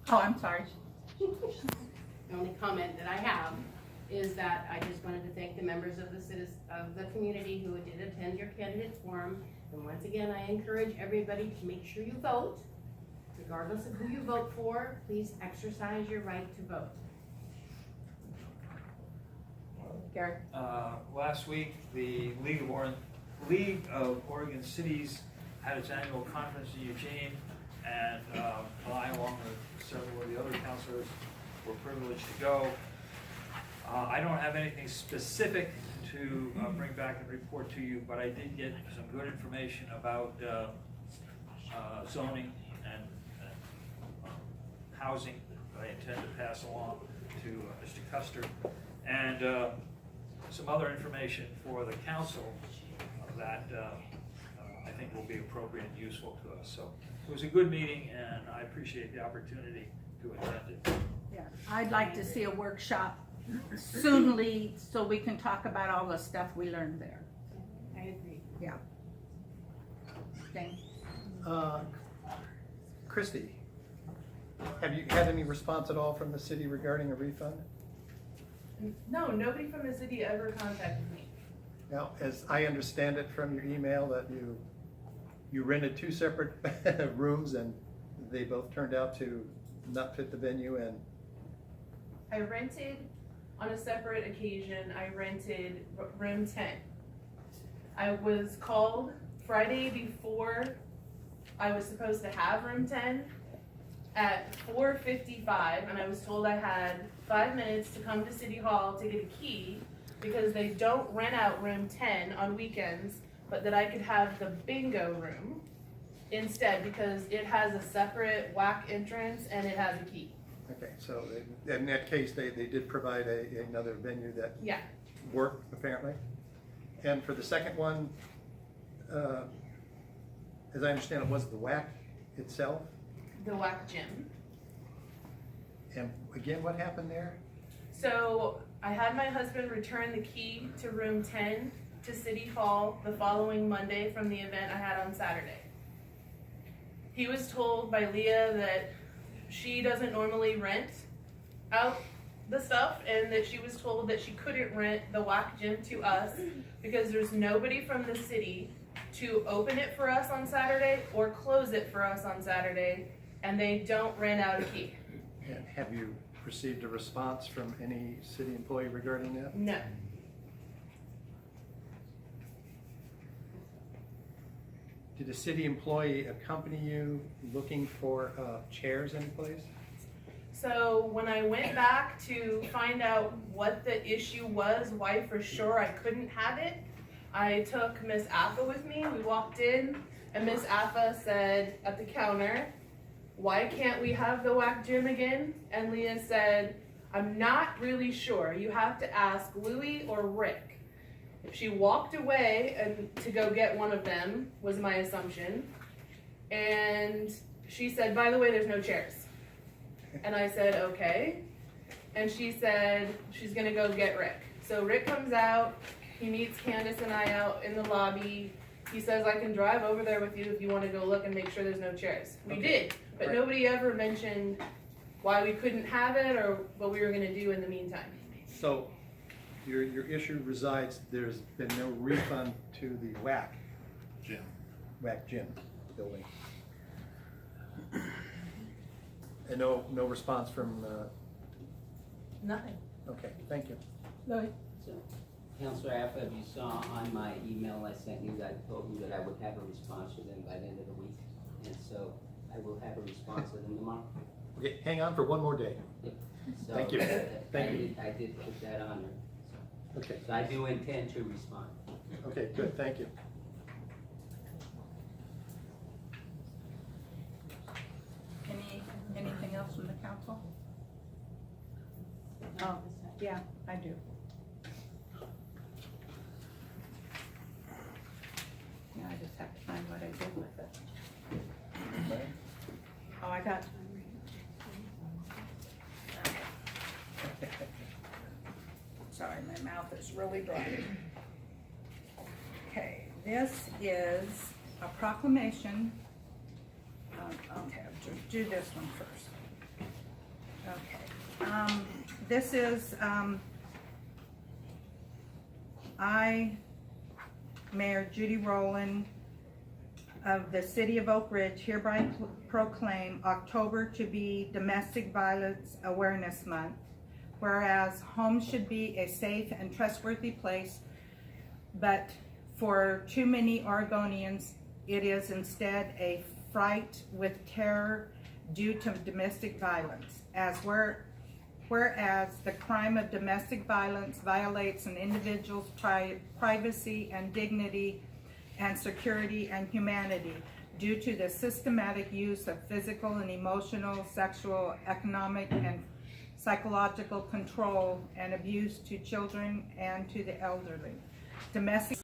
Oh, I'm sorry. The only comment that I have is that I just wanted to thank the members of the community who did attend your candidate forum. And once again, I encourage everybody to make sure you vote. Regardless of who you vote for, please exercise your right to vote. Gary? Last week, the League of Oregon Cities had its annual conference in Eugene, and I, along with several of the other councilors, were privileged to go. I don't have anything specific to bring back and report to you, but I did get some good information about zoning and housing that I intend to pass along to Mr. Custer, and some other information for the council that I think will be appropriate and useful to us. So it was a good meeting, and I appreciate the opportunity to attend it. Yeah, I'd like to see a workshop soonly so we can talk about all the stuff we learned there. I agree. Yeah. Thanks. Christie, have you had any response at all from the city regarding a refund? No, nobody from the city ever contacted me. Now, as I understand it from your email, that you rented two separate rooms and they both turned out to not fit the venue, and I rented, on a separate occasion, I rented room 10. I was called Friday before I was supposed to have room 10 at 4:55, and I was told I had 5 minutes to come to City Hall to get a key because they don't rent out room 10 on weekends, but that I could have the bingo room instead because it has a separate WAC entrance and it has a key. okay, so in that case, they did provide another venue that Yeah. worked apparently. And for the second one, as I understand it, was the WAC itself. The WAC gym. And again, what happened there? So I had my husband return the key to room 10 to City Hall the following Monday from the event I had on Saturday. He was told by Leah that she doesn't normally rent out the stuff, and that she was told that she couldn't rent the WAC gym to us because there's nobody from the city to open it for us on Saturday or close it for us on Saturday, and they don't rent out a key. And have you received a response from any city employee regarding that? No. Did a city employee accompany you looking for chairs in place? So when I went back to find out what the issue was, why for sure I couldn't have it, I took Miss Affa with me. We walked in and Miss Affa said at the counter, "Why can't we have the WAC gym again?" And Leah said, "I'm not really sure. You have to ask Louie or Rick." She walked away and to go get one of them, was my assumption. And she said, "By the way, there's no chairs." And I said, "Okay." And she said she's gonna go get Rick. So Rick comes out, he meets Candace and I out in the lobby. He says, "I can drive over there with you if you wanna go look and make sure there's no chairs." We did, but Right. nobody ever mentioned why we couldn't have it or what we were gonna do in the meantime. So your issue resides, there's been no refund to the WAC gym building. And no response from, Nothing. okay, thank you. Louis? So, Councilor Affa, if you saw on my email I sent you, I told you that I would have a response to them by the end of the week. And so I will have a response to them tomorrow. Okay, hang on for one more day. So, Thank you. Thank you. I did put that on there. Okay, So I do intend to respond. okay, good, thank you. Anything else from the council? Oh, yeah, I do. Yeah, I just have to find what I did with it. Oh, I got. Sorry, my mouth is really dry. Okay, this is a proclamation. Okay, I'll do this one first. This is, Mayor Judy Rowland of the City of Oakridge hereby proclaim October to be Domestic Violence Awareness Month. Whereas homes should be a safe and trustworthy place, but for too many Oregonians, it is instead a fright with terror due to domestic violence. Whereas the crime of domestic violence violates an individual's privacy and dignity and security and humanity due to the systematic use of physical and emotional, sexual, economic, and psychological control and abuse to children and to the elderly. Domestic